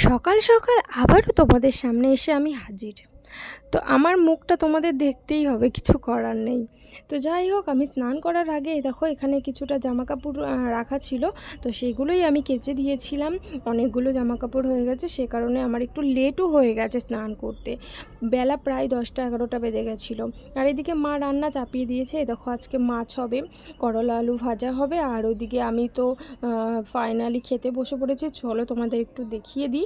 সকাল সকাল আবারও তোমাদের সামনে এসে আমি হাজির। তো আমার মুখটা তোমাদের দেখতেই হবে, কিছু করার নেই। তো যাই হোক, আমি স্নান করার আগে দেখো এখানে কিছুটা জামাকাপড় রাখা ছিল, তো সেগুলোই আমি কেচে দিয়েছিলাম। অনেকগুলো জামাকাপড় হয়ে গেছে, সে কারণে আমার একটু লেটও হয়ে গেছে স্নান করতে। বেলা প্রায় 10টা-11টা বেজে গেছিলো। আর এদিকে মা রান্না চাপিয়ে দিয়েছে। দেখো আজকে মাছ হবে, করলা আলু ভাজা হবে, আর ওইদিকে আমি তো ফাইনালি খেতে বসে পড়েছি। চলো তোমাদের একটু দেখিয়ে দিই।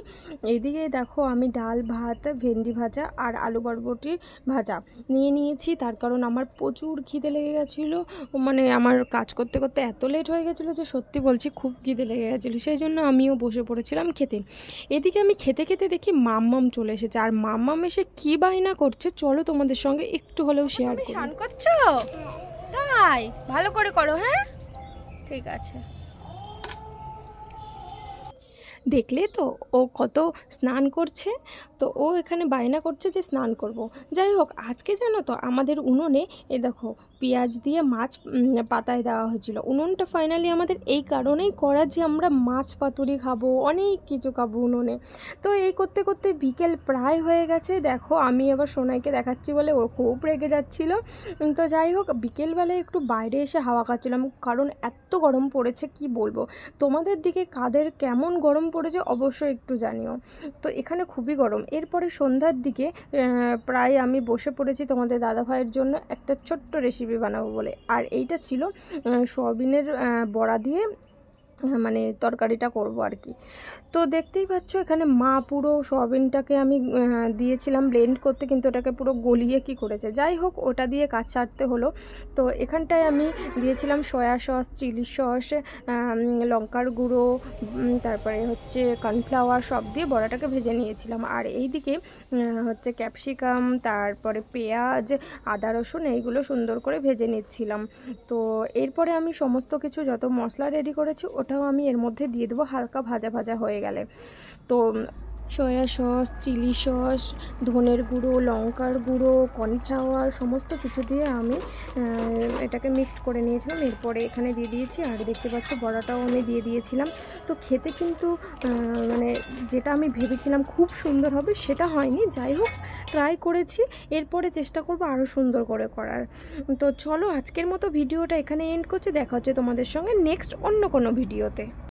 এইদিকে দেখো আমি ডাল ভাত, ভেন্ডি ভাজা আর আলু বরবটি ভাজা নিয়ে নিয়েছি, তার কারণ আমার প্রচুর খিদে লেগে গেছিলো। মানে আমার কাজ করতে করতে এত লেট হয়ে গেছিলো যে সত্যি বলছি খুব খিদে লেগে গেছিলো, সেই জন্য আমিও বসে পড়েছিলাম খেতে। এদিকে আমি খেতে খেতে দেখি মাম্মাম চলে এসেছে, আর মাম্মাম এসে কী বায়না করছে চলো তোমাদের সঙ্গে একটু হলেও শেয়ার করি। স্নান করছো? তাই ভালো করে করো, হ্যাঁ ঠিক আছে। দেখলে তো ও কত স্নান করছে, তো ও এখানে বায়না করছে যে স্নান করব। যাই হোক, আজকে জানো তো আমাদের উনুনে এ দেখো পেঁয়াজ দিয়ে মাছ পাতায় দেওয়া হয়েছিল। উনুনটা ফাইনালি আমাদের এই কারণেই করা যে আমরা মাছ পাতুরি খাবো, অনেক কিছু খাবো উনুনে। তো এই করতে করতে বিকেল প্রায় হয়ে গেছে। দেখো আমি এবার সোনাইকে দেখাচ্ছি বলে ও খুব রেগে যাচ্ছিল। তো যাই হোক, বিকেলবেলায় একটু বাইরে এসে হাওয়া খাচ্ছিলাম, কারণ এত গরম পড়েছে কি বলবো। তোমাদের দিকে কাদের কেমন গরম পড়েছে অবশ্যই একটু জানিও। তো এখানে খুবই গরম। এরপরে সন্ধ্যার দিকে প্রায় আমি বসে পড়েছি তোমাদের দাদাভাইয়ের জন্য একটা ছোট্ট রেসিপি বানাবো বলে। আর এইটা ছিল সয়াবিনের বড়া দিয়ে মানে তরকারিটা করব আর কি। তো দেখতেই পাচ্ছ এখানে মা পুরো সয়াবিনটাকে আমি দিয়েছিলাম ব্লেন্ড করতে, কিন্তু ওটাকে পুরো গলিয়ে কি করেছে। যাই হোক, ওটা দিয়ে কাজ সারতে হলো। তো এখানটায় আমি দিয়েছিলাম সয়া সস, চিলি সস, লঙ্কার গুঁড়ো, তারপরে হচ্ছে কর্নফ্লাওয়ার, সব দিয়ে বড়াটাকে ভেজে নিয়েছিলাম। আর এইদিকে হচ্ছে ক্যাপসিকাম, তারপরে পেঁয়াজ, আদা রসুন এইগুলো সুন্দর করে ভেজে নিচ্ছিলাম। তো এরপরে আমি সমস্ত কিছু যত মশলা রেডি করেছি ওটাও আমি এর মধ্যে দিয়ে দেবো হালকা ভাজা ভাজা হয়ে গেলে। তো সয়া সস, চিলি সস, ধনের গুঁড়ো, লঙ্কার গুঁড়ো, কর্নফ্লাওয়ার সমস্ত কিছু দিয়ে আমি এটাকে মিক্সড করে নিয়েছিলাম। এরপরে এখানে দিয়ে দিয়েছি, আর দেখতে পাচ্ছ বড়াটাও আমি দিয়ে দিয়েছিলাম। তো খেতে কিন্তু মানে যেটা আমি ভেবেছিলাম খুব সুন্দর হবে সেটা হয়নি। যাই হোক, ট্রাই করেছি, এরপরে চেষ্টা করব আরও সুন্দর করে করার। তো চলো আজকের মতো ভিডিওটা এখানে এন্ড করছি। দেখা হচ্ছে তোমাদের সঙ্গে নেক্সট অন্য কোনো ভিডিওতে।